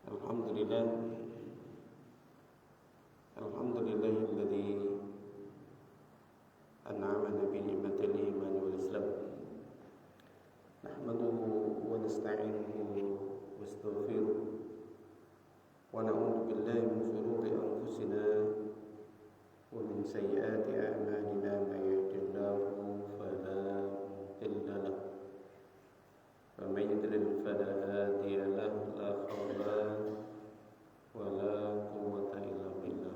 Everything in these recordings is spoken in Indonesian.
Alhamdulillah, alhamdulillahilladzi an'amana bi ni'matil iman wal islam. Nahmaduhu wa nasta'inuhu wa nastaghfiruh wa na'udzu billahi min shururi anfusina wa min sayyiati a'malina. May yahdihillahu fala mudilla lahu wa may yudlil fala hadiya lahu. La haula wala quwwata illa billah.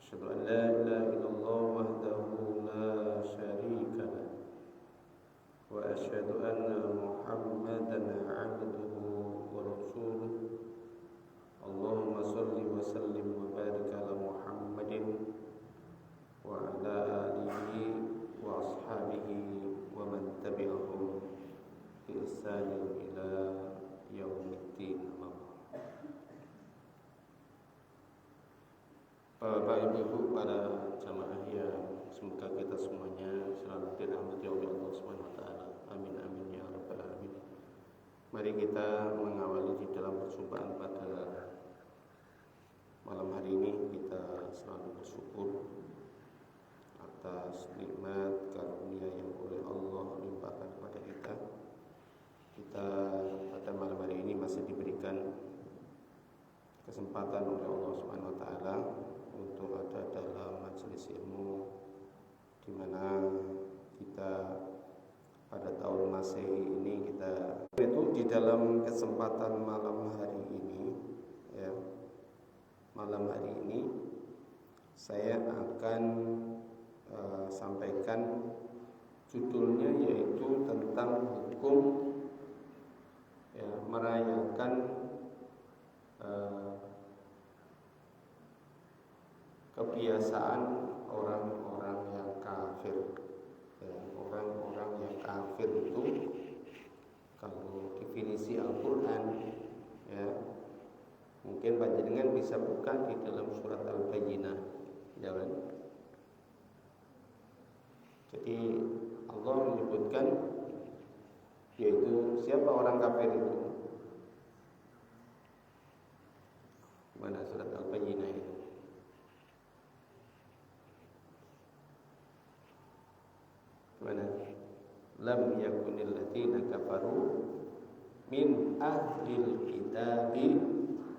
Asyhadu an la ilaha illallah wahdahu la syarika lah wa asyhadu anna Muhammadan 'abduhu wa rasuluh. Allahumma shalli wa sallim wa barik ala Muhammadin wa ala alihi wa ashabihi wa man tabi'ahum bi ihsanin ila yaumiddin. Bapak Ibu para jamaah yang semoga kita semuanya selalu dirahmati oleh Allah Subhanahu wa taala. Amin amin ya rabbal alamin. Mari kita mengawali di dalam perjumpaan pada malam hari ini. Kita selalu bersyukur atas nikmat karunia yang oleh Allah limpahkan kepada kita. Kita pada malam hari ini masih diberikan kesempatan oleh Allah Subhanahu wa taala untuk ada dalam majelis ilmu, di mana kita pada tahun Masehi ini kita itu di dalam kesempatan malam hari ini ya. Malam hari ini saya akan sampaikan judulnya, yaitu tentang hukum ya, merayakan kebiasaan orang-orang yang kafir ya. Orang-orang yang kafir itu kalau definisi Al-Quran ya, mungkin panjenengan bisa buka di dalam surat Al-Bayyinah ya kan? Jadi Allah menyebutkan, yaitu siapa orang kafir itu. Mana surat Al-Bayyinah itu? Mana? Lam yakunil ladzina kafaru min ahlil kitabi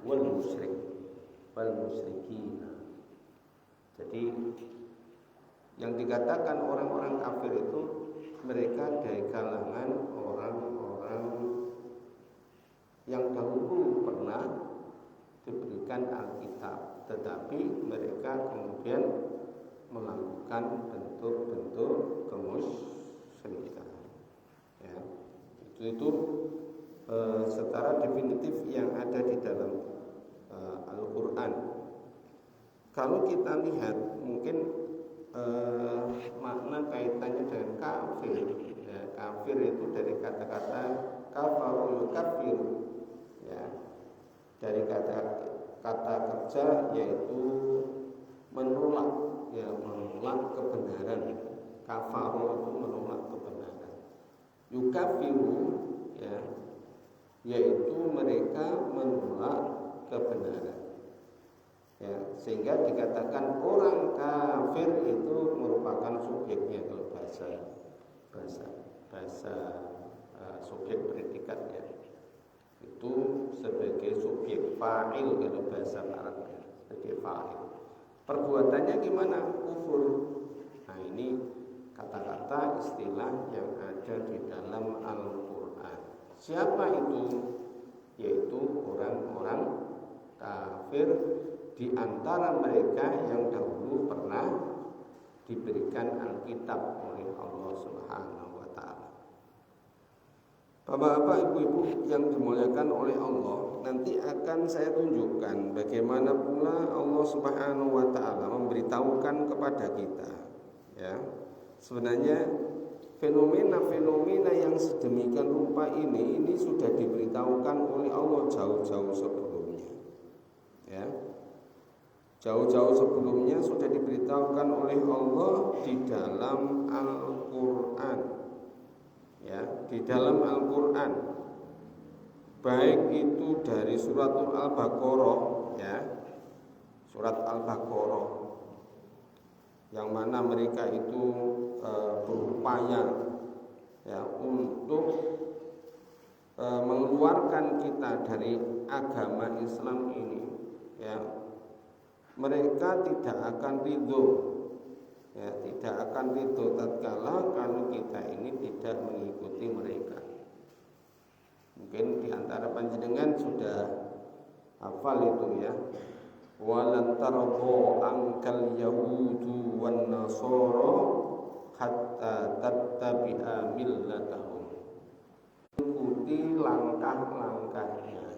wal musyrikin. Jadi yang dikatakan orang-orang kafir itu mereka dari kalangan orang-orang yang dahulu pernah diberikan Alkitab, tetapi mereka kemudian melakukan bentuk-bentuk kemusyrikan ya. Itu secara definitif yang ada di dalam Al-Quran. Kalau kita lihat mungkin makna kaitannya dengan kafir ya. Kafir itu dari kata-kata kafaru yukafir ya, dari kata kerja, yaitu menolak ya, menolak kebenaran. Kafaru itu menolak kebenaran. Yukafiru ya, yaitu mereka menolak kebenaran ya, sehingga dikatakan orang kafir itu merupakan subjeknya. Kalau bahasa subjek predikat ya, itu sebagai subjek, fa'il kalau bahasa Arab ya, sebagai fa'il. Perbuatannya gimana? Kufur. Nah ini kata-kata istilah yang ada di dalam Al-Quran. Siapa itu? Yaitu orang-orang kafir di antara mereka yang dahulu pernah diberikan Alkitab oleh Allah Subhanahu wa taala. Bapak-bapak, ibu-ibu yang dimuliakan oleh Allah, nanti akan saya tunjukkan bagaimana pula Allah Subhanahu wa taala memberitahukan kepada kita ya. Sebenarnya fenomena-fenomena yang sedemikian rupa ini sudah diberitahukan oleh Allah jauh-jauh sebelumnya ya. Jauh-jauh sebelumnya sudah diberitahukan oleh Allah di dalam Al-Quran ya, di dalam Al-Quran baik itu dari surat Al-Baqarah, ya, surat Al-Baqarah, yang mana mereka itu berupaya, ya, untuk mengeluarkan kita dari agama Islam ini, ya. Mereka tidak akan ridho, ya, tidak akan ridho tatkala kalau kita ini tidak mengikuti mereka. Mungkin diantara panjenengan sudah hafal itu, ya. Walan tarḍa ankal yahudu wan nasara hatta tattabi'a millatahum. Ikuti langkah-langkahnya,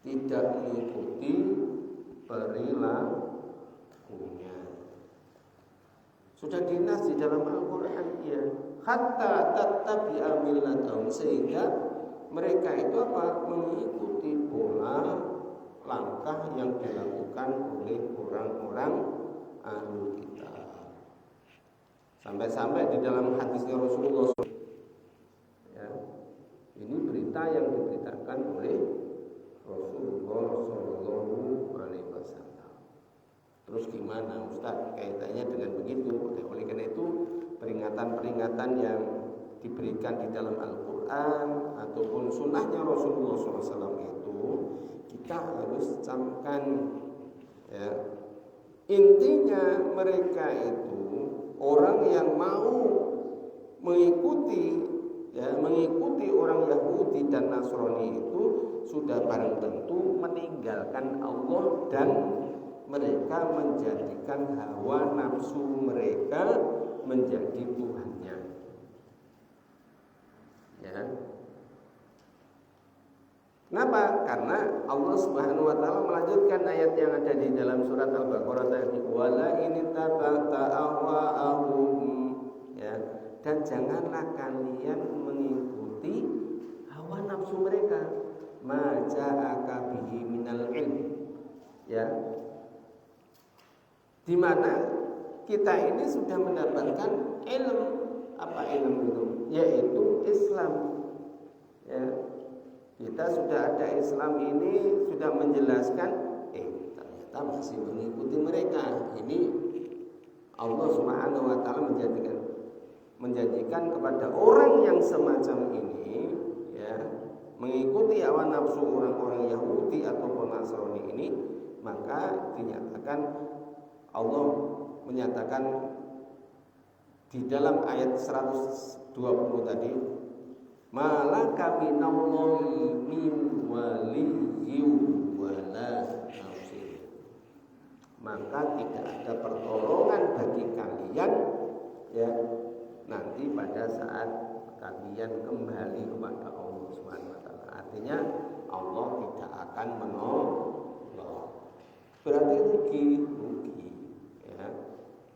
tidak mengikuti perilakunya. Sudah dinas di dalam Al-Quran, ya. Hatta tattabi'a millatahum, sehingga mereka itu apa? Mengikuti pola langkah yang dilakukan oleh orang-orang ahlul kitab. Sampai-sampai di dalam hadisnya Rasulullah, ya, ini berita yang diberitakan oleh Rasulullah Sallallahu Alaihi Wasallam. Terus gimana Ustaz kaitannya dengan begitu? Oleh karena itu peringatan-peringatan yang diberikan di dalam Al-Quran ataupun sunnahnya Rasulullah SAW itu kita harus camkan, ya. Intinya mereka itu orang yang mau mengikuti, ya, mengikuti orang Yahudi dan Nasrani itu sudah barang tentu meninggalkan Allah dan mereka menjadikan hawa nafsu mereka menjadi Tuhannya, ya. Kenapa? Karena Allah Subhanahu wa taala melanjutkan ayat yang ada di dalam surat Al-Baqarah tadi, wala in tabata ahwa'ahum, ya, dan janganlah kalian mengikuti hawa nafsu mereka, ma ja'aka bihi minal ilm, ya. Di mana kita ini sudah mendapatkan ilmu. Apa ilmu itu? Yaitu Islam, ya. Kita sudah ada Islam ini sudah menjelaskan, ternyata masih mengikuti mereka. Ini Allah Subhanahu wa taala menjanjikan kepada orang yang semacam ini, ya, mengikuti hawa nafsu orang-orang Yahudi ataupun Nasrani ini, maka dinyatakan, Allah menyatakan di dalam ayat 120 tadi, malaka minallahi min waliyyin wala nasir, maka tidak ada pertolongan bagi kalian, ya, nanti pada saat kalian kembali kepada Allah Subhanahu wa taala. Artinya Allah tidak akan menolong. Berarti rugi, ya.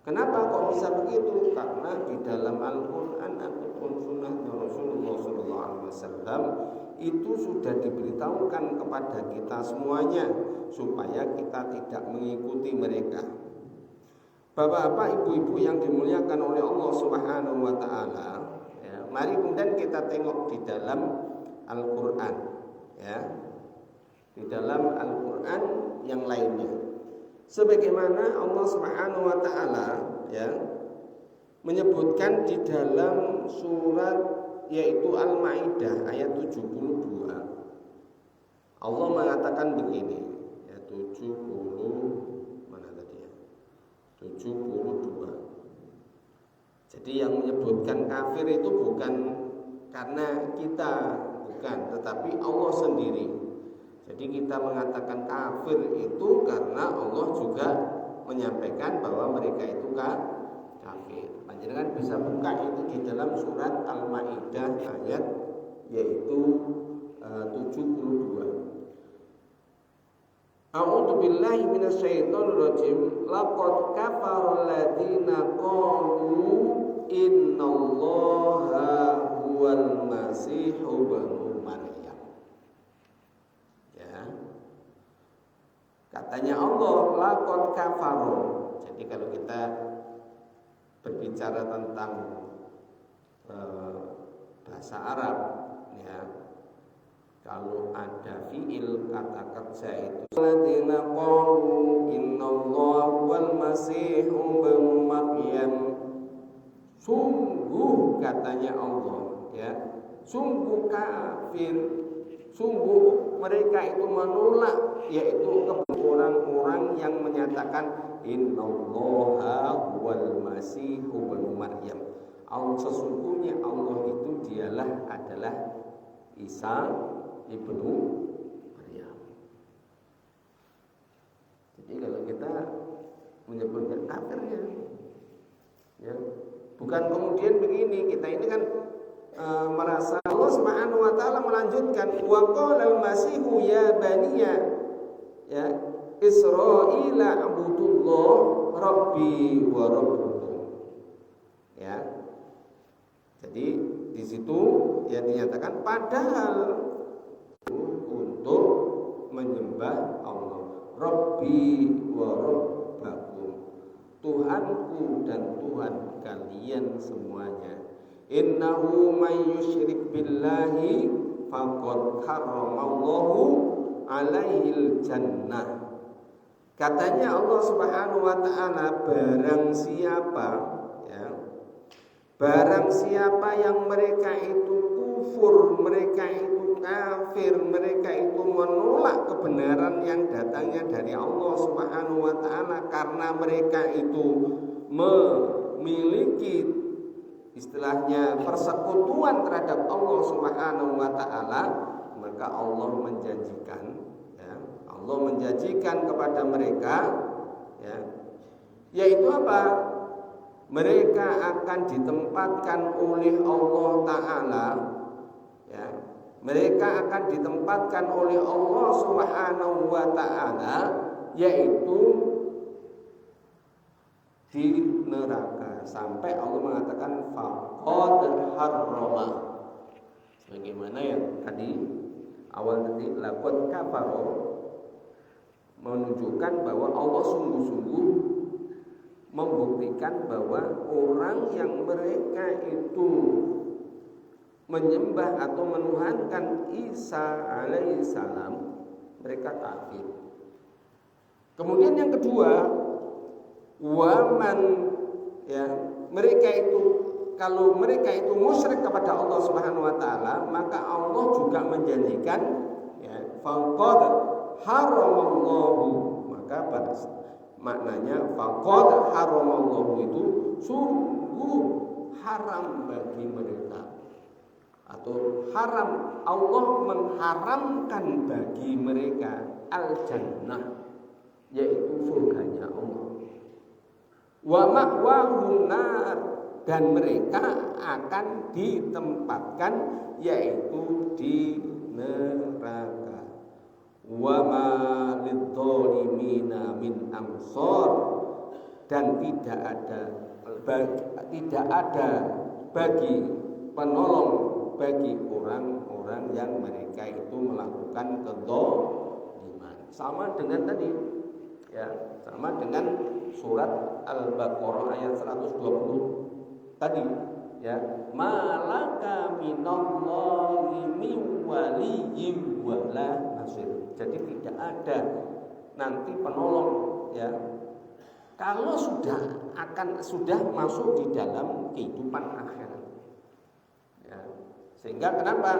Kenapa kok bisa begitu? Karena di dalam Al-Quran ataupun sunnahnya Rasulullah SAW itu sudah diberitahukan kepada kita semuanya supaya kita tidak mengikuti mereka. Bapak-bapak, ibu-ibu yang dimuliakan oleh Allah Subhanahu wa taala, ya, mari kemudian kita tengok di dalam Al-Quran, ya. Di dalam Al-Quran yang lainnya, sebagaimana Allah Subhanahu wa taala, ya, menyebutkan di dalam surat yaitu Al-Maidah ayat 72. Allah mengatakan begini, ya, 72. Jadi yang menyebutkan kafir itu bukan karena kita, bukan, tetapi Allah sendiri. Jadi kita mengatakan kafir itu karena Allah juga menyampaikan bahwa mereka itu kafir. Panjenengan bisa buka itu di dalam surat Al-Maidah ayat yaitu 72. A'udzu billahi minasyaitonir rajim. Laqad kafara alladziina qalu innallaha huwal masiihu ibnu Maryam. Ya. Katanya Allah, laqad kafara. Jadi kalau kita berbicara tentang bahasa Arab, ya, Kalau ada fiil kata kerja itu alladzina qalu innallaha wal masih ibnu maryam. Sungguh katanya Allah, ya, sungguh kafir, sungguh mereka itu menolak, yaitu orang-orang yang menyatakan innallaha wal masih ibnu maryam. Sesungguhnya Allah itu adalah Isa ibnu Maryam. Jadi kalau kita menyebutkan kafir, ya, bukan kemudian begini, kita ini kan merasa Allah Subhanahu wa taala melanjutkan wa qala al-masihu ya baniya, ya, Israila abudullah rabbi wa rabbukum. Ya. Jadi di situ ya dinyatakan padahal untuk menyembah Allah, Rabbi wa Rabbakum, Tuhanku dan Tuhan kalian semuanya. Innahu may yusyrik billahi faqad haramallahu alaihil jannah. Katanya Allah Subhanahu wa taala, barang siapa yang mereka itu kufur, mereka itu kafir, mereka itu menolak kebenaran yang datangnya dari Allah Subhanahu wa taala karena mereka itu memiliki istilahnya persekutuan terhadap Allah Subhanahu wa taala, maka Allah menjanjikan, ya, Allah menjanjikan kepada mereka, ya, yaitu apa? Mereka akan ditempatkan oleh Allah Ta'ala, ya, mereka akan ditempatkan oleh Allah Subhanahu wa Ta'ala, yaitu di neraka, sampai Allah mengatakan faqad harrama, sebagaimana yang tadi awal tadi laqad kafara, menunjukkan bahwa Allah sungguh-sungguh membuktikan bahwa orang yang mereka itu menyembah atau menuhankan Isa alaihissalam, mereka kafir. Kemudian yang kedua, waman, ya, mereka itu, kalau mereka itu musyrik kepada Allah Subhanahu wa taala, maka Allah juga menjanjikan, ya, faqad haramallahu, maka maknanya faqad haramallahu itu sungguh haram bagi mereka, atau haram, Allah mengharamkan bagi mereka al-jannah, yaitu surganya Allah, wa ma'wahun nar, dan mereka akan ditempatkan yaitu di neraka. Wa ma lidzalimina min ansor, dan tidak ada bagi penolong bagi orang-orang yang mereka itu melakukan kedzaliman. Sama dengan tadi, ya, sama dengan surat Al-Baqarah ayat 120 tadi, ya, malaka minallahi min waliyyin wala nasir. Jadi tidak ada nanti penolong, ya, kalau sudah masuk di dalam kehidupan akhirat, ya. Sehingga kenapa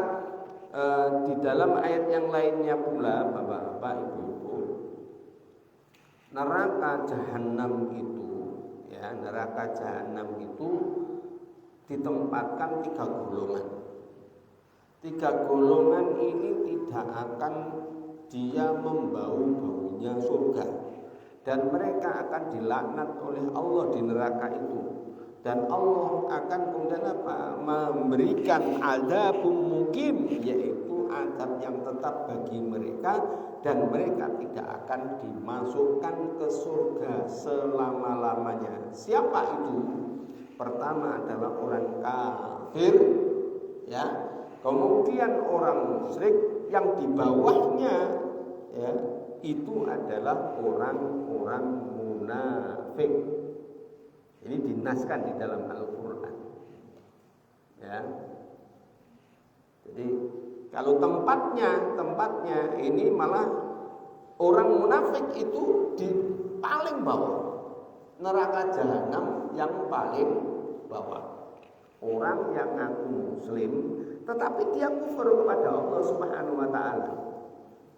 di dalam ayat yang lainnya pula, Bapak-bapak, Ibu-ibu, neraka jahanam itu, ya, neraka jahanam itu ditempatkan 3 golongan. 3 golongan ini tidak akan dia membau-baunya surga, dan mereka akan dilaknat oleh Allah di neraka itu, dan Allah akan kemudian memberikan azabun mukim, yaitu azab yang tetap bagi mereka, dan mereka tidak akan dimasukkan ke surga selama-lamanya. Siapa itu? Pertama adalah orang kafir, ya, kemudian orang musyrik, yang di bawahnya, ya, itu adalah orang-orang munafik. Ini dinaskan di dalam Al-Quran, ya. Jadi Kalau tempatnya ini malah orang munafik itu di paling bawah, neraka jahanam yang paling bawah. Orang yang ngaku muslim tetapi dia kufur kepada Allah Subhanahu wa taala.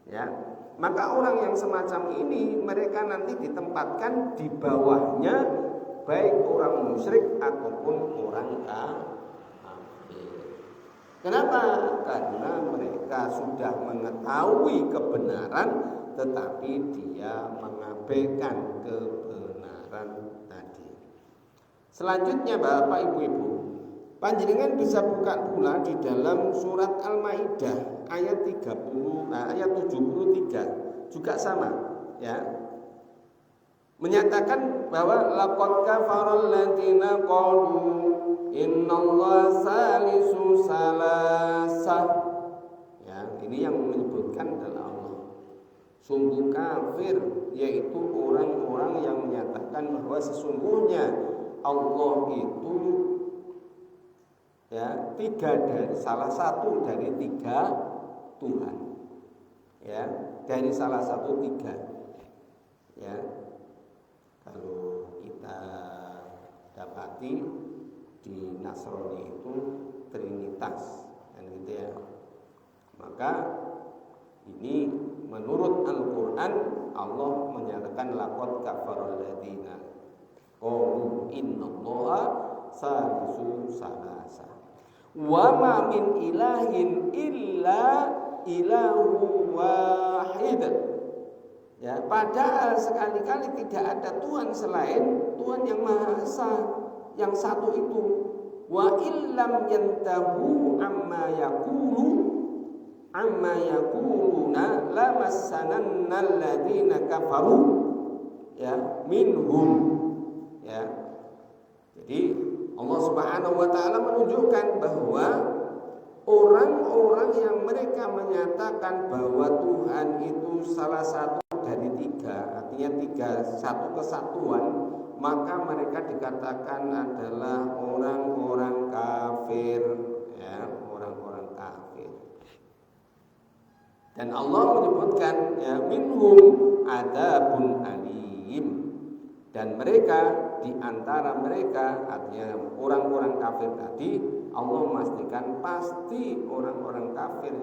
Ya. Maka orang yang semacam ini mereka nanti ditempatkan di bawahnya baik orang musyrik ataupun orang kafir. Kenapa? Karena mereka sudah mengetahui kebenaran tetapi dia mengabaikan kebenaran tadi. Selanjutnya Bapak Ibu-ibu, panjenengan bisa buka pula di dalam surat Al-Maidah ayat 73 juga sama, ya. Menyatakan bahwa laqad kafaral ladzina qalu innallaha salisu salasah. Ya, ini yang menyebutkan adalah Allah. Sungguh kafir, yaitu orang-orang yang menyatakan bahwa sesungguhnya Allah itu salah satu dari tiga Tuhan. Ya, dari salah satu tiga. Ya. Kalau kita dapati di Nasrani itu Trinitas, kan gitu ya. Maka ini menurut Al-Qur'an Allah menyatakan laqad kafaral ladzina qalu innallaha salisu salasa wa ma min ilahin illa ilahu wahid. Ya, padahal sekali-kali tidak ada Tuhan selain Tuhan yang Maha Esa, yang satu itu. Wa illam yantahu amma yaquluna lamassananna alladziina kafaru ya minhum. Ya. Jadi Allah Subhanahu wa taala menunjukkan bahwa orang-orang yang mereka menyatakan bahwa Tuhan itu salah satu dari tiga, artinya satu kesatuan, maka mereka dikatakan adalah orang-orang kafir, ya, orang-orang kafir. Dan Allah menyebutkan ya minhum adzabun alim, dan mereka di antara mereka, artinya orang-orang kafir tadi, Allah memastikan pasti orang-orang kafir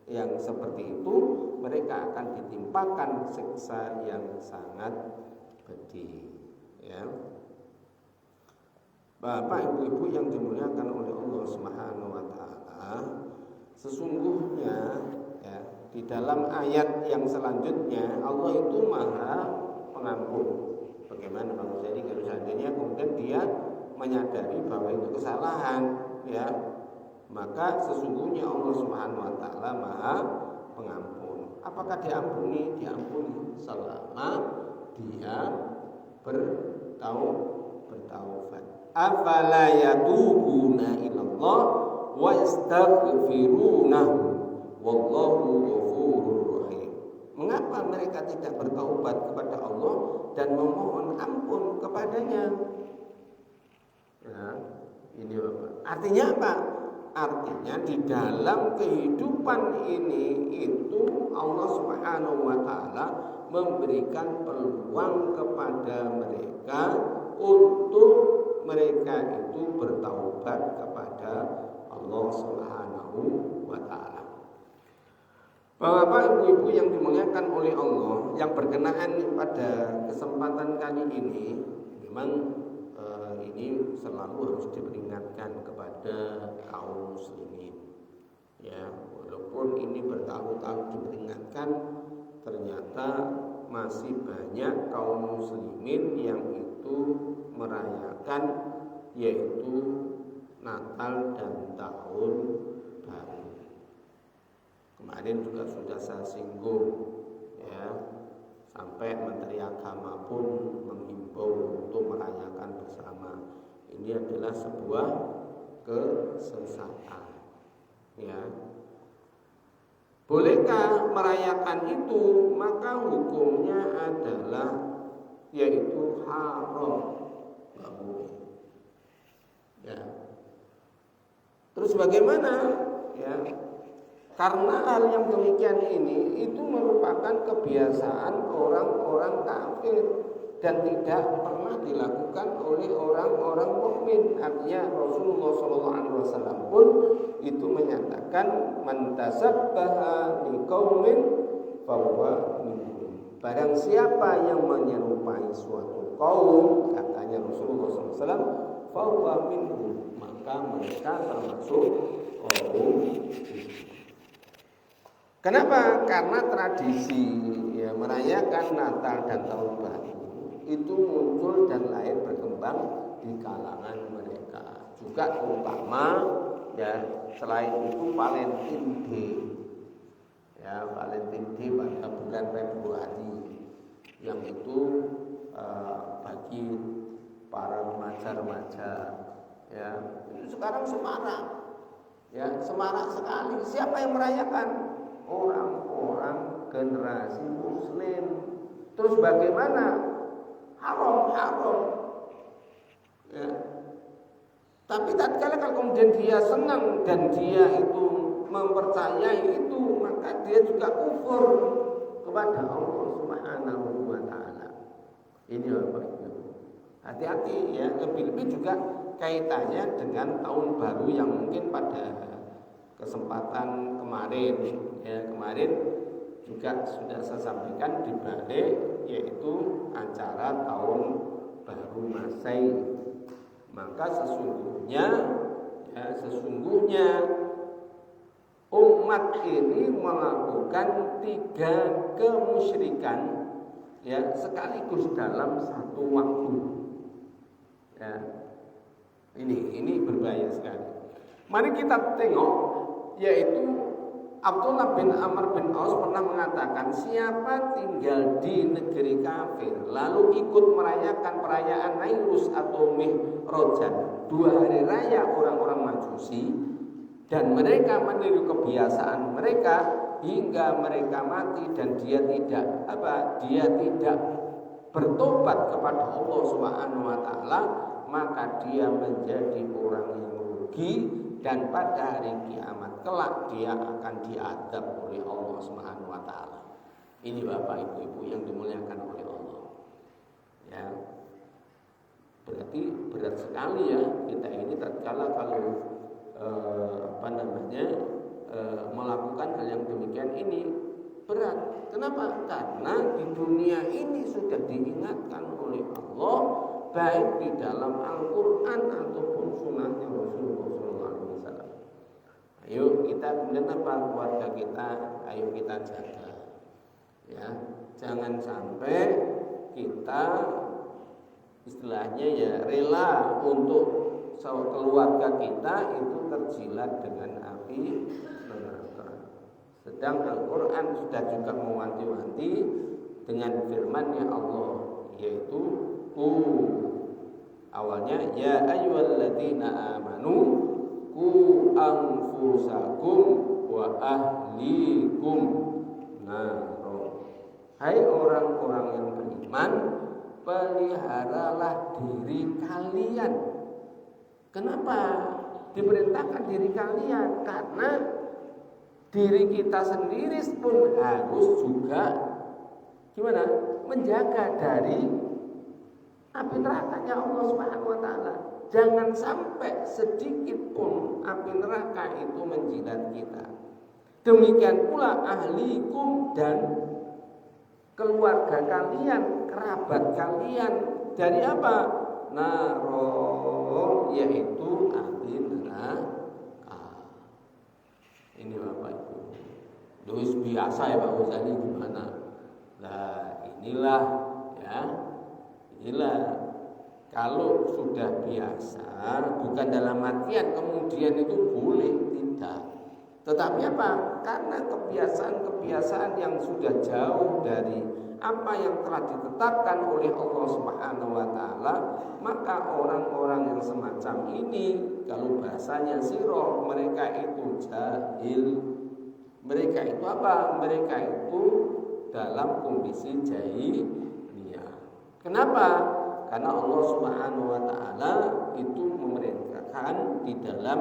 yang seperti itu mereka akan ditimpakan siksa yang sangat pedih. Ya. Bapak Ibu-ibu yang dimuliakan oleh Allah Subhanahu wa taala, sesungguhnya ya, di dalam ayat yang selanjutnya Allah itu Maha Pengampun. Bagaimana Bang? Jadi kalau seandainya kemudian dia menyadari bahwa itu kesalahan, ya, maka sesungguhnya Allah Subhanahu wa taala Maha Pengampun. Apakah diampuni? Diampuni selama dia bertaubat. Afala yatubuna ilallah wa yastaghfirunahu wallahu ghafurur rahim. Mengapa mereka tidak bertaubat kepada Allah dan memohon ampun kepadanya? Ya, ini Bapak. Artinya apa? Artinya di dalam kehidupan ini itu Allah Subhanahu wa taala memberikan peluang kepada mereka untuk mereka itu bertaubat kepada Allah Subhanahu wa taala. Bapak Ibu-ibu yang dimuliakan oleh Allah, yang berkenaan pada kesempatan kali ini memang ini selalu harus diperingatkan kepada kaum muslimin. Ya, walaupun ini bertahun-tahun diperingatkan, ternyata masih banyak kaum muslimin yang itu merayakan yaitu Natal dan Tahun Baru. Kemarin juga sudah saya singgung, ya, sampai Menteri Agama pun menghimbau untuk merayakan bersama. Ini adalah sebuah kesesatan. Ya. Bolehkah merayakan itu? Maka hukumnya adalah yaitu haram. Nggak boleh. Ya. Terus bagaimana? Ya. Karena hal yang demikian ini itu merupakan kebiasaan orang-orang kafir dan tidak pernah dilakukan oleh orang-orang mukmin. Artinya Rasulullah SAW pun itu menyatakan man tasabbaha liqaumin fahuwa minhum. Barang siapa yang menyerupai suatu kaum, katanya Rasulullah SAW, fahuwa minhum, maka mereka termasuk kaum itu. Kenapa? Karena tradisi ya, merayakan Natal dan Tahun Baru itu muncul dan lahir berkembang di kalangan mereka. Juga terutama ya selain itu Valentine Day. Ya, Valentine Day pada bulan Februari yang itu bagi para remaja-remaja ya itu sekarang semarak. Ya, semarak sekali. Siapa yang merayakan? Orang-orang generasi muslim. Terus bagaimana? Haram. Ya. Tapi tatkala kalau kemudian dia senang dan dia itu mempercayai itu, maka dia juga kufur kepada Allah Subhanahu wa taala. Ini apa itu? Hati-hati ya, lebih-lebih juga kaitannya dengan tahun baru yang mungkin pada kesempatan kemarin juga sudah saya sampaikan di balik, yaitu acara tahun baru Masehi. Maka sesungguhnya umat ini melakukan 3 kemusyrikan ya sekaligus dalam satu waktu. Ya. Ini berbahaya sekali. Mari kita tengok, yaitu Abdullah bin Amr bin Aus pernah mengatakan, siapa tinggal di negeri kafir lalu ikut merayakan perayaan Nairus atau Mi'rajan, 2 hari raya orang-orang Majusi, dan mereka meniru kebiasaan mereka hingga mereka mati dan dia tidak bertobat kepada Allah Subhanahu wa taala, maka dia menjadi orang yang rugi dan pada hari kiamat kelak dia akan diadab oleh Allah Subhanahu wa taala. Ini Bapak Ibu yang dimuliakan oleh Allah. Ya. Berarti berat sekali ya kita ini tatkala kalau melakukan hal yang demikian ini berat. Kenapa? Karena di dunia ini sudah diingatkan oleh Allah baik di dalam Al-Quran ataupun sunnahnya Rasulullah SAW. Ayo kita kemudian keluarga kita, ayo kita jaga. Ya, jangan sampai kita istilahnya ya rela untuk keluarga kita itu terjilat dengan api neraka. Sedang Al-Quran sudah juga mewanti-wanti dengan firman-Nya Allah, yaitu awalnya ya ayyuhalladzina amanu qu anfusakum wa ahlikum nar. Hai orang-orang yang beriman, peliharalah diri kalian. Kenapa diperintahkan diri kalian? Karena diri kita sendiri pun harus juga gimana? Menjaga dari api nerakanya Allah Subhanahu wa taala. Jangan sampai sedikit pun api neraka itu menjilat kita. Demikian pula ahlikum dan keluarga kalian, kerabat kalian dari apa? Naro, yaitu api neraka. Ini Bapak Ibu. Dois biasa ya Pak Uzani gimana? Nah, inilah ya. Inilah kalau sudah biasa, bukan dalam artian kemudian itu boleh, tidak. Tetapi apa? Karena kebiasaan-kebiasaan yang sudah jauh dari apa yang telah ditetapkan oleh Allah Subhanahu wa taala, maka orang-orang yang semacam ini, kalau bahasanya sirah, mereka itu jahil. Mereka itu apa? Mereka itu dalam kondisi jahiliyah. Kenapa? Karena Allah Subhanahu wa taala itu memerintahkan di dalam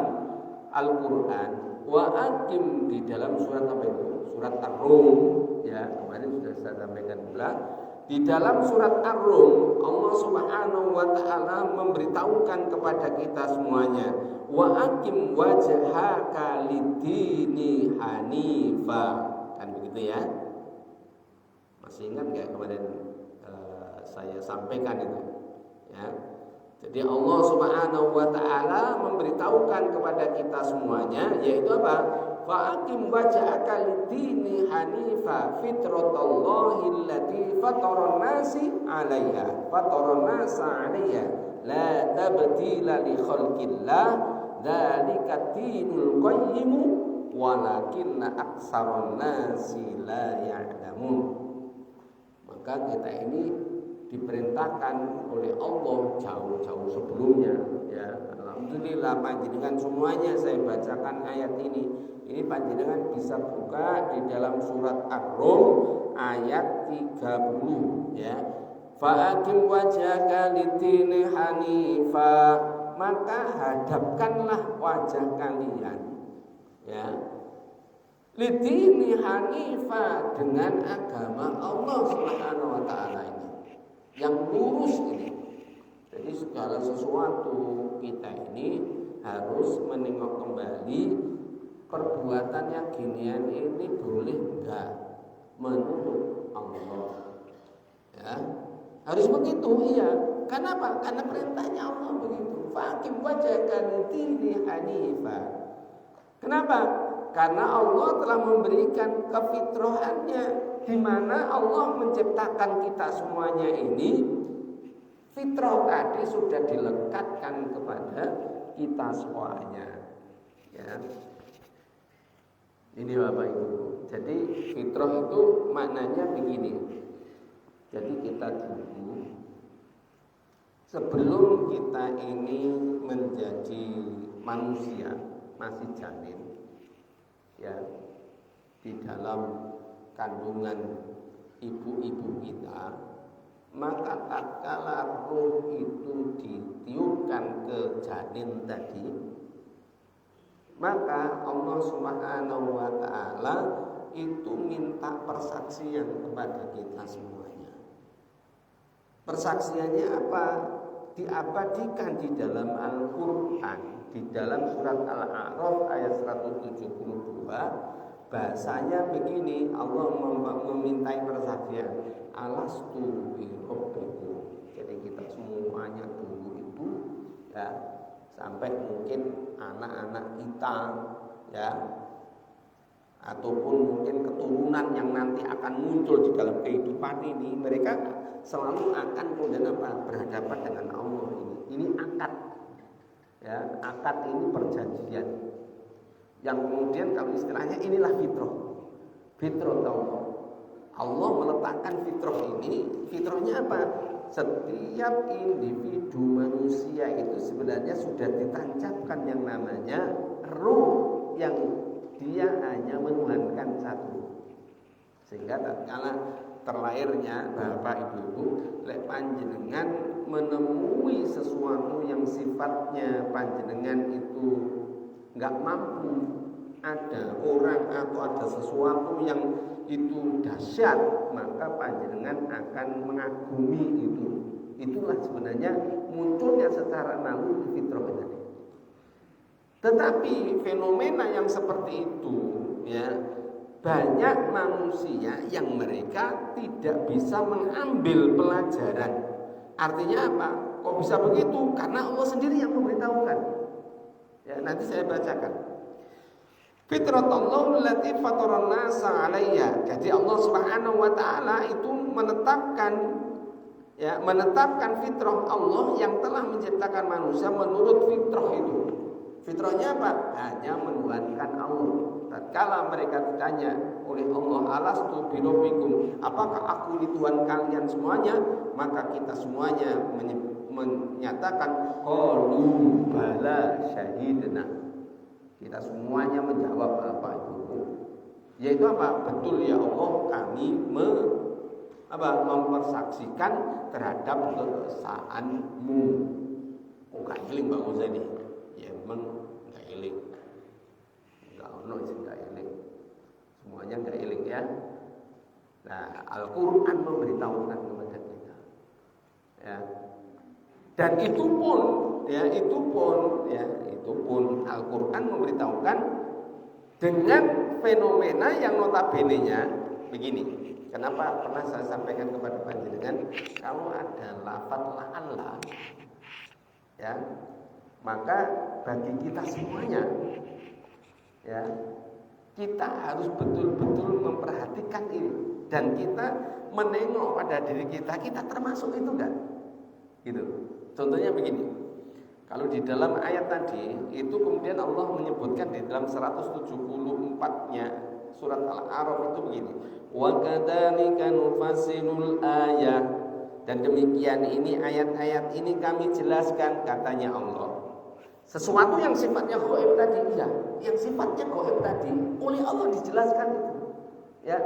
Al-Qur'an Wa aqim di dalam surat apa itu? Surat Ar-Rum, ya, kemarin sudah saya sampaikan pula. Di dalam surat Ar-Rum Allah Subhanahu wa taala memberitahukan kepada kita semuanya, wa aqim wajhaka lid-dini hanifa. Kan begitu ya? Masih ingat enggak kemarin saya sampaikan itu? Ya. Jadi Allah Subhanahu wa taala memberitahukan kepada kita semuanya, yaitu apa? Fa'aqim wajhaka lid-dini hanifa fitratallahi allati fataran nasi 'alaiha fataran nasa 'alaiha la tabdila li khalqillah dzalika dinul qayyim walakinna aktsaran nasi la ya'lamun. Maka kita ini diperintahkan oleh Allah jauh-jauh sebelumnya, ya. Alhamdulillah panjenengan semuanya saya bacakan ayat ini. Ini panjenengan bisa buka di dalam surat Ar-Rum ayat 30, ya. Fa'aqim wajhaka lid-dini hanifa, maka hadapkanlah wajah kalian, ya, lid-dini hanifa, dengan agama Allah Subhanahu wa taala ini yang lurus ini. Jadi segala sesuatu kita ini harus menengok kembali perbuatannya ginian ini boleh enggak menurut Allah, ya, harus begitu, iya. Kenapa? Karena perintahnya Allah begitu. Faqim wajhaka lid-dini hanifa. Kenapa? Karena Allah telah memberikan kefitrahannya, di mana Allah menciptakan kita semuanya ini, fitrah tadi sudah dilekatkan kepada kita semuanya, ya. Ini Bapak Ibu. Jadi fitrah itu maknanya begini. Jadi kita dulu sebelum kita ini menjadi manusia, masih janin, ya, di dalam kandungan ibu-ibu kita, maka tatkala ruh itu ditiupkan ke janin tadi, maka Allah Subhanahu wa taala itu minta persaksian kepada kita semuanya. Persaksiannya apa? Diabadikan di dalam Al-Qur'an, di dalam surat Al-A'raf ayat 172. Bahasanya begini, Allah memintai persaksian, alastu bi rabbikum. Jadi kita semuanya dulu itu, ya, sampai mungkin anak-anak kita, ya, ataupun mungkin keturunan yang nanti akan muncul di dalam kehidupan ini, mereka selalu akan kemudian apa? Berhadapan dengan Allah ini. Ini akad, ya, akad ini perjanjian. Yang kemudian kalau istilahnya inilah fitrah. Fitrah Allah. Allah meletakkan fitrah ini. Fitrahnya apa? Setiap individu manusia itu sebenarnya sudah ditancapkan yang namanya ruh, yang dia hanya menuhankan satu. Sehingga tatkala terlahirnya Bapak Ibu, lek panjenengan menemui sesuatu yang sifatnya panjenengan itu enggak mampu, ada orang atau ada sesuatu yang itu dahsyat, maka panjenengan akan mengagumi itu. Itulah sebenarnya munculnya secara naluri fitrah tadi. Tetapi fenomena yang seperti itu, ya, banyak manusia yang mereka tidak bisa mengambil pelajaran. Artinya apa? Kok bisa begitu? Karena Allah sendiri yang memberitahukan. Ya, nanti saya bacakan. Fitratallahu allati fataran nasa 'alaiha. Jadi Allah Subhanahu wa taala itu menetapkan fitrah Allah yang telah menciptakan manusia menurut fitrah itu. Fitrahnya apa? Hanya menuhankan Allah. Tatkala mereka ditanya oleh Allah, alastu birabbikum, apakah aku ini Tuhan kalian semuanya? Maka kita semuanya menyatakan qalu bala syahidna. Kita semuanya menjawab apa itu? Yaitu apa? Betul ya Allah, kami mempersaksikan terhadap keesaanmu. Oh, gak iling Mbak Uza ini. Ya memang gak iling. Al-Quran memberitahukan kepada kita. Ya. Dan itu pun Al-Quran memberitahukan dengan fenomena yang notabene-nya begini. Kenapa pernah saya sampaikan kepada panjenengan, kalau ada lafaz la'alla, ya, maka bagi kita semuanya, ya, kita harus betul-betul memperhatikan ini dan kita menengok pada diri kita termasuk itu enggak? Gitu. Contohnya begini. Kalau di dalam ayat tadi itu kemudian Allah menyebutkan di dalam 174-nya surat Al-A'raf itu begini. Wa kadzalika nufassilul ayat, dan demikian ini ayat-ayat ini kami jelaskan, katanya Allah. Sesuatu yang sifatnya gaib tadi, ya, yang sifatnya gaib tadi oleh Allah dijelaskan itu. Ya.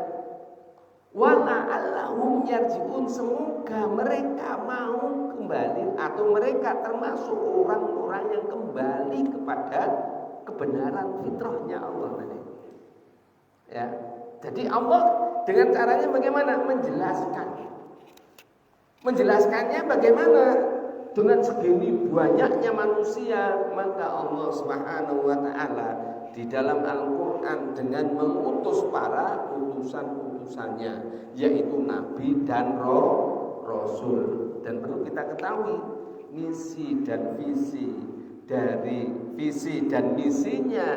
Wa la'allahum yarji'un, semoga mereka mau kembali atau mereka termasuk orang-orang yang kembali kepada kebenaran fitrahnya Allah tadi. Ya. Jadi Allah dengan caranya bagaimana? Menjelaskannya bagaimana? Dengan segini banyaknya manusia, maka Allah Subhanahu wa taala di dalam Al-Qur'an dengan mengutus para utusan-utusannya, yaitu nabi dan rasul. Dan perlu kita ketahui, misi dan misinya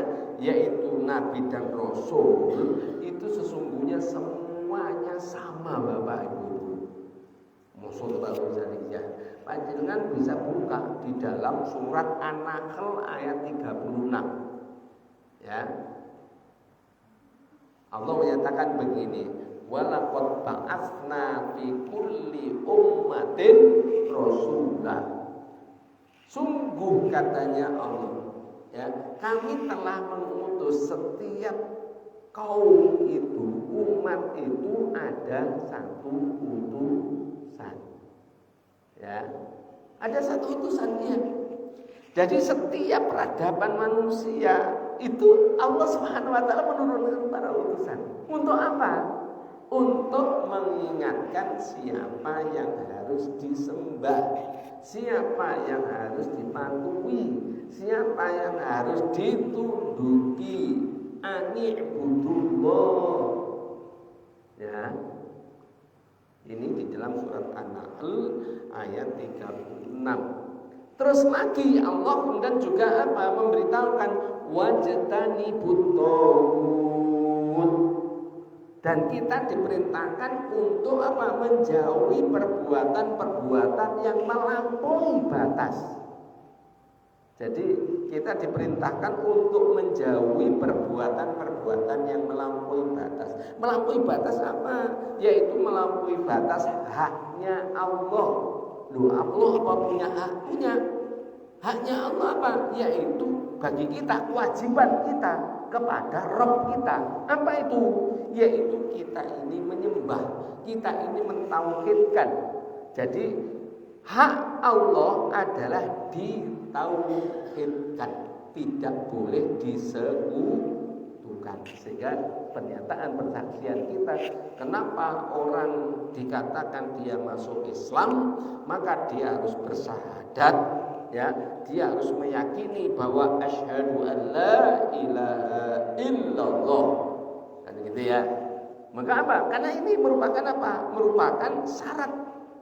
yaitu nabi dan rasul itu sesungguhnya semuanya sama, Bapak Ibu. Musul Barusaniyah. Panjenengan bisa buka di dalam surat An-Nahl ayat 36. Ya. Allah menyatakan begini, walaqad ba'atsna fi kulli ummatin rasulah. Sungguh katanya Allah, ya, kami telah mengutus setiap kaum itu, umat itu ada satu utusan. Ya. Ada satu utusannya. Jadi setiap peradaban manusia itu Allah Subhanahu wa taala menurunkan para utusan. Untuk apa? Untuk mengingatkan siapa yang harus disembah, siapa yang harus dipatuhi, siapa yang harus ditunduki. Ani'budullah. Ya. Ini di dalam surat An-Nahl ayat 36. Terus lagi Allah kemudian juga memberitahukan wajtanibut taghut. Dan kita diperintahkan untuk menjauhi perbuatan-perbuatan yang melampaui batas. Jadi kita diperintahkan untuk menjauhi perbuatan-perbuatan yang melampaui batas. Melampaui batas apa? Yaitu melampaui batas haknya Allah. Loh, Allah apa punya hak? Punya. Haknya Allah apa? Yaitu bagi kita, kewajiban kita kepada Rabb kita. Apa itu? Yaitu kita ini menyembah, kita ini mentauhidkan. Jadi hak Allah adalah ditauhidkan, tidak boleh disekutukan. Sehingga pernyataan persaksian kita, kenapa orang dikatakan dia masuk Islam, maka dia harus bersyahadat, ya, dia harus meyakini bahwa asyhadu an la ilaha illallah, kan gitu ya. Maka apa? Karena ini merupakan apa? Merupakan syarat,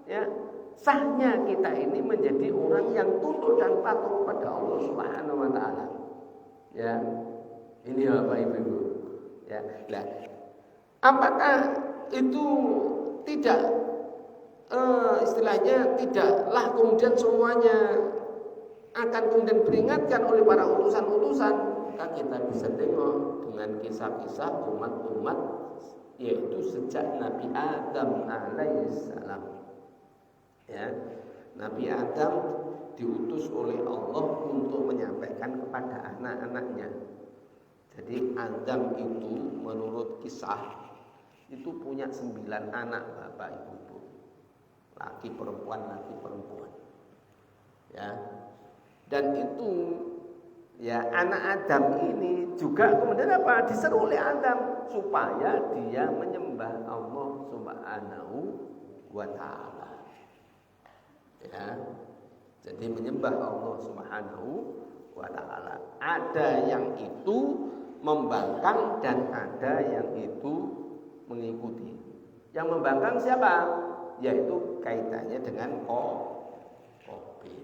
ya, sahnya kita ini menjadi orang yang tunduk dan patuh kepada Allah Subhanahu wa taala. Ya. Ini Bapak Ibu. Ya. Nah, apakah itu tidak istilahnya tidaklah kemudian semuanya akan kemudian peringatkan oleh para utusan-utusan? Maka kita bisa tengok dengan kisah-kisah umat-umat, yaitu sejak Nabi Adam alaihissalam. Ya, Nabi Adam diutus oleh Allah untuk menyampaikan kepada anak-anaknya. Jadi Adam itu menurut kisah itu punya 9 anak, Bapak Ibu. Laki perempuan. Ya. Dan itu, ya, anak Adam ini juga kemudian apa? Diseru oleh Adam supaya dia menyembah Allah Subhanahu wa ta'ala. Ya. Jadi menyembah Allah Subhanahu wa ta'ala. Ada yang itu membangkang dan ada yang itu mengikuti. Yang membangkang siapa? Yaitu kaitannya dengan kopi.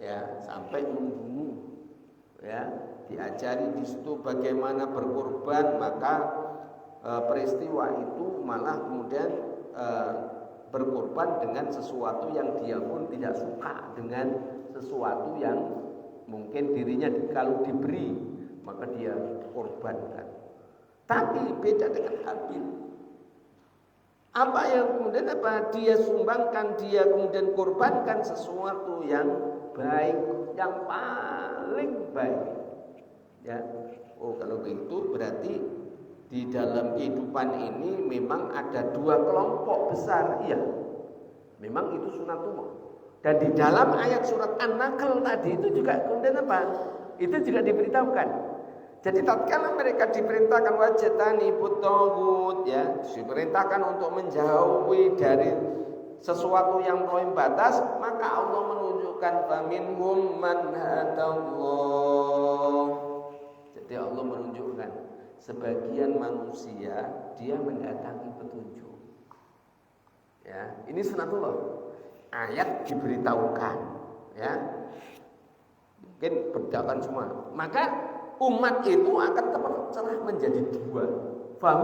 Ya, sampai membunuh. Ya, diajari di situ bagaimana berkorban, maka peristiwa itu malah kemudian berkorban dengan sesuatu yang dia pun tidak suka, dengan sesuatu yang mungkin dirinya kalau diberi maka dia korbankan. Tapi beda dengan Habil. Apa yang kemudian dia sumbangkan, dia kemudian korbankan sesuatu yang baik, yang paling baik. Ya, kalau begitu berarti di dalam kehidupan ini memang ada dua kelompok besar. Iya, memang itu sunatullah. Dan di dalam ayat surat An-Nahl tadi itu juga kemudian itu juga diberitahukan. Jadi tatkala mereka diperintahkan wajatani putogut, ya, diperintahkan untuk menjauhi dari sesuatu yang melampaui batas, maka Allah menunjukkan faminhum man hadallah. Jadi Allah menunjukkan sebagian manusia dia mendatangi petunjuk. Ya, ini sunatullah. Ayat diberitahukan, ya. Mungkin berdasarkan semua. Maka umat itu akan terpecah menjadi dua. Wa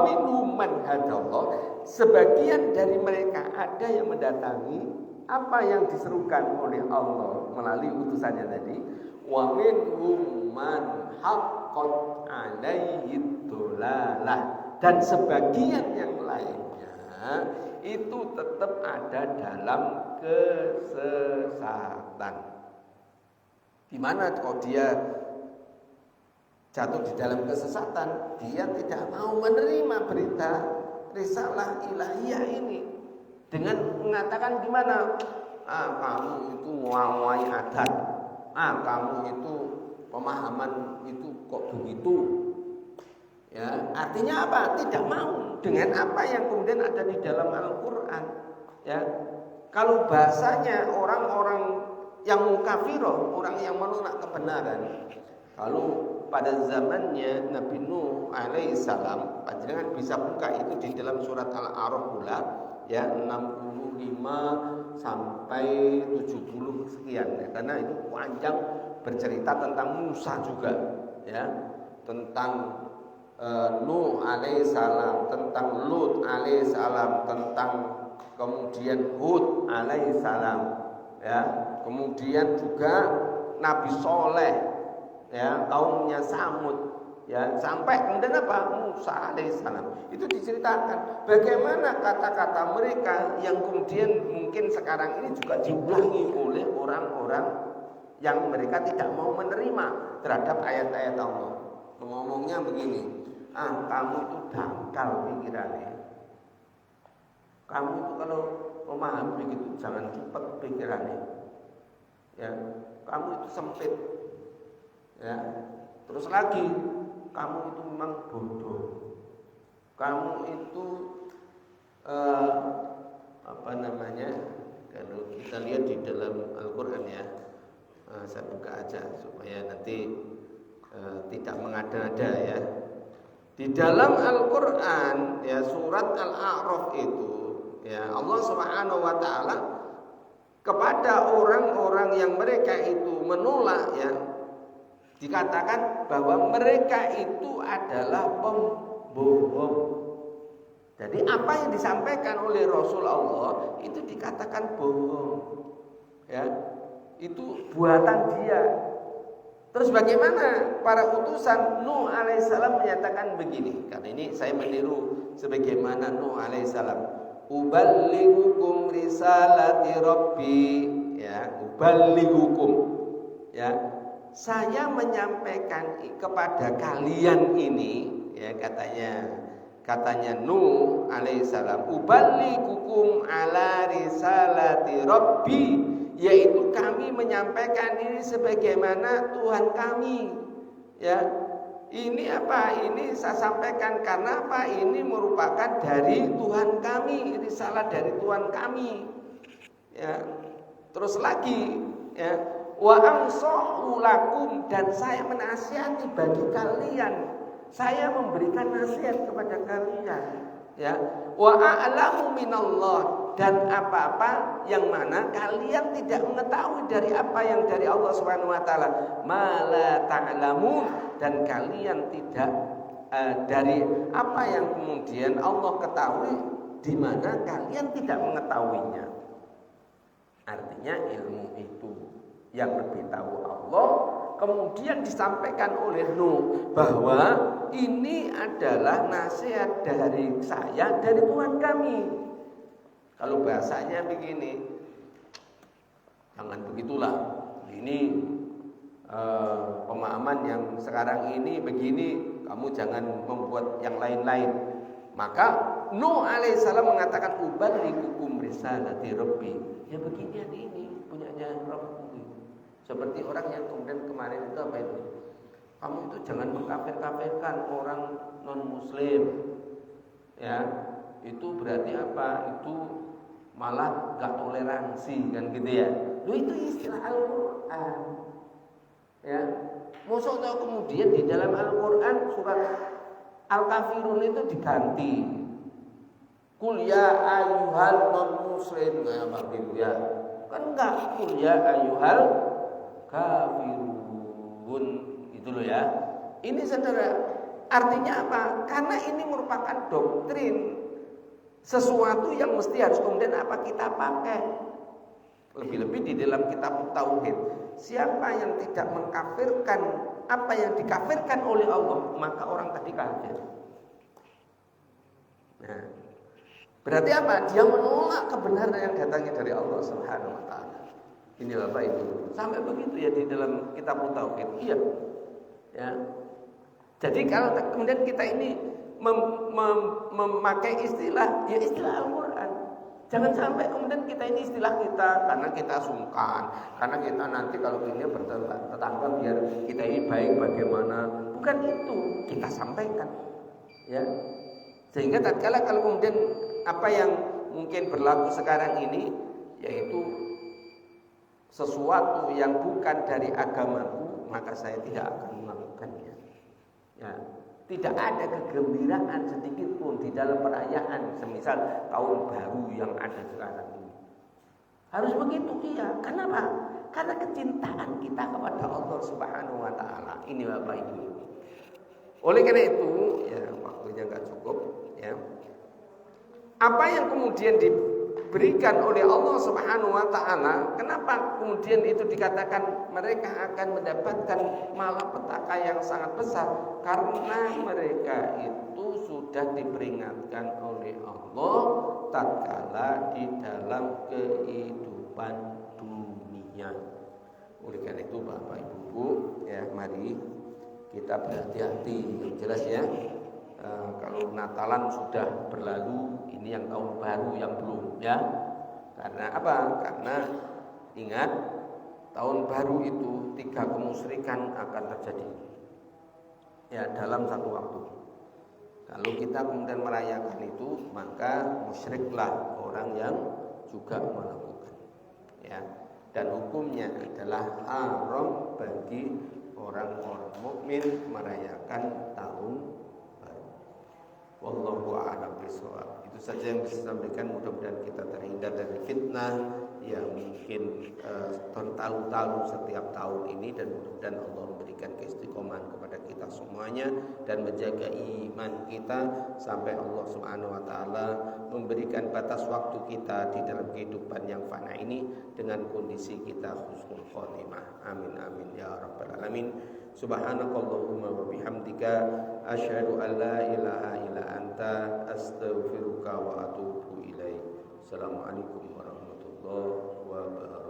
minhum man hadallah. Sebagian dari mereka ada yang mendatangi apa yang diserukan oleh Allah melalui utusannya tadi. Wa minhum man haqqat alaihi dhalalah. Dan sebagian yang lainnya itu tetap ada dalam kesesatan. Di mana kalau dia jatuh di dalam kesesatan, dia tidak mau menerima berita risalah ilahiyah ini dengan mengatakan gimana? Kamu itu muawai adat. Kamu itu pemahaman itu kok begitu? Ya, artinya apa? Tidak mau dengan apa yang kemudian ada di dalam Al-Qur'an. Ya. Kalau bahasanya orang-orang yang mukafirah, orang yang menolak kebenaran, kalau pada zamannya Nabi Nuh alaihissalam, panjenengan bisa buka itu di dalam surat Al-A'raf pula, ya, 65 sampai 70 sekian, ya, karena itu panjang bercerita tentang Musa juga, ya, tentang Nuh alaihissalam, tentang Lut alaihissalam, tentang kemudian Hud alaihissalam, ya, kemudian juga Nabi Soleh, ya, kaumnya Samud, ya, sampai kemudian Musa alaihissalam. Itu diceritakan bagaimana kata-kata mereka yang kemudian mungkin sekarang ini juga diulangi oleh orang-orang yang mereka tidak mau menerima terhadap ayat-ayat Allah. Ngomongnya begini, kamu itu dangkal pikirannya. Kamu itu kalau memahami begitu jangan cepat pikirannya. Ya, kamu itu sempit. Ya, terus lagi kamu itu memang bodoh. Kamu itu kalau kita lihat di dalam Al-Qur'an, ya, saya buka aja supaya nanti tidak mengada-ada, ya. Di dalam Al-Qur'an, ya, surat Al-A'raf itu, ya, Allah Subhanahu wa taala kepada orang-orang yang mereka itu menolak, ya, dikatakan bahwa mereka itu adalah pembohong. Jadi apa yang disampaikan oleh Rasul Allah itu dikatakan bohong, ya, itu buatan dia. Terus bagaimana para utusan Nuh alaihissalam menyatakan begini? Karena ini saya meniru sebagaimana Nuh alaihissalam. Uballighukum risalati rabbi, ya, uballighukum, ya, saya menyampaikan kepada kalian ini, ya, katanya Nuh alaihissalam, uballighukum ala risalati rabbi, yaitu kami menyampaikan ini sebagaimana Tuhan kami, ya, Ini apa? Ini saya sampaikan karena apa? Ini merupakan dari Tuhan kami, ini salah dari Tuhan kami. Ya. Terus lagi, ya, wa ansahu lakum, dan saya menasihati bagi kalian. Saya memberikan nasihat kepada kalian. Ya, wa a'lamu minallah, dan apa-apa yang mana kalian tidak mengetahui dari apa yang dari Allah Subhanahu wa taala, ma la ta'lamun, dan kalian tidak dari apa yang kemudian Allah ketahui di mana kalian tidak mengetahuinya. Artinya ilmu itu yang lebih tahu Allah, kemudian disampaikan oleh Nuh bahwa ini adalah nasihat dari saya, dari Tuhan kami. Kalau bahasanya begini, jangan begitulah. Ini pemahaman yang sekarang ini begini, kamu jangan membuat yang lain-lain. Maka Nuh alaihissalam mengatakan uballighukum risalati rabbi. Ya beginian ini punyanya Rabbku. Seperti orang yang kemudian kemarin itu apa itu? Kamu itu jangan mengkafir-kafirkan orang non-muslim. Ya, itu berarti apa? Itu malah gak toleransi kan gitu ya. Loh, itu istilah Al-Qur'an. Ya. Maksudnya kemudian di dalam Al-Qur'an surat Al-Kafirun itu diganti. Qul ya ayyuhal non-muslim, kayak begitu ya. Kan enggak, qul ya ayyuhal kafirun, gitu loh ya. Ini saudara, artinya apa? Karena ini merupakan doktrin, sesuatu yang mesti harus kemudian apa kita pakai. Lebih-lebih di dalam kitab Tauhid, siapa yang tidak mengkafirkan apa yang dikafirkan oleh Allah, maka orang tadi kafir. Nah, berarti apa? Dia menolak kebenaran yang datangnya dari Allah Subhanahu wa taala. Ini Bapak Ibu. Sampai begitu ya di dalam kitab Tauhid. Iya. Ya. Jadi kalau kemudian kita ini memakai istilah, ya istilah Al-Qur'an. Jangan sampai kemudian kita ini istilah kita karena kita sungkan, karena kita nanti kalau ini bertetangga biar kita ini baik bagaimana. Bukan itu, kita sampaikan. Ya. Sehingga tatkala kalau kemudian apa yang mungkin berlaku sekarang ini yaitu sesuatu yang bukan dari agamaku, maka saya tidak akan melakukannya. Ya, tidak ada kegembiraan sedikit pun di dalam perayaan semisal tahun baru yang ada sekarang ini. Harus begitu, iya. Kenapa? Karena kecintaan kita kepada Allah Subhanahu wa taala. Ini Bapak Ibu. Oleh karena itu, ya waktunya enggak cukup, ya. Apa yang kemudian diberikan oleh Allah Subhanahu wa taala, kenapa kemudian itu dikatakan mereka akan mendapatkan malapetaka yang sangat besar? Karena mereka itu sudah diperingatkan oleh Allah tatkala di dalam kehidupan dunia. Oleh karena itu Bapak Ibu, ya mari kita berhati-hati. Yang jelas ya, kalau Natalan sudah berlalu, ini yang tahun baru yang belum, ya. Karena apa? Karena ingat, tahun baru itu 3 kemusyrikan akan terjadi, ya, dalam satu waktu. Kalau kita kemudian merayakan itu, maka musyriklah orang yang juga melakukan, ya. Dan hukumnya adalah haram bagi orang-orang mukmin merayakan tahun baru. Wallahu a'lam bishawab. Itu saja yang bisa saya sampaikan. Mudah-mudahan kita terhindar dari fitnah yang mungkin bertalu-talu setiap tahun ini, dan mudah-mudahan Allah memberikan keistiqomahan kepada kita semuanya dan menjaga iman kita sampai Allah Subhanahu wa taala memberikan batas waktu kita di dalam kehidupan yang fana ini dengan kondisi kita husnul khotimah. Amin amin ya rabbal alamin. Subhanakallahumma wa bihamdika asyhadu an la ilaha illa anta astaghfiruka wa atubu ilaik. Assalamualaikum warahmatullahi wabarakatuh.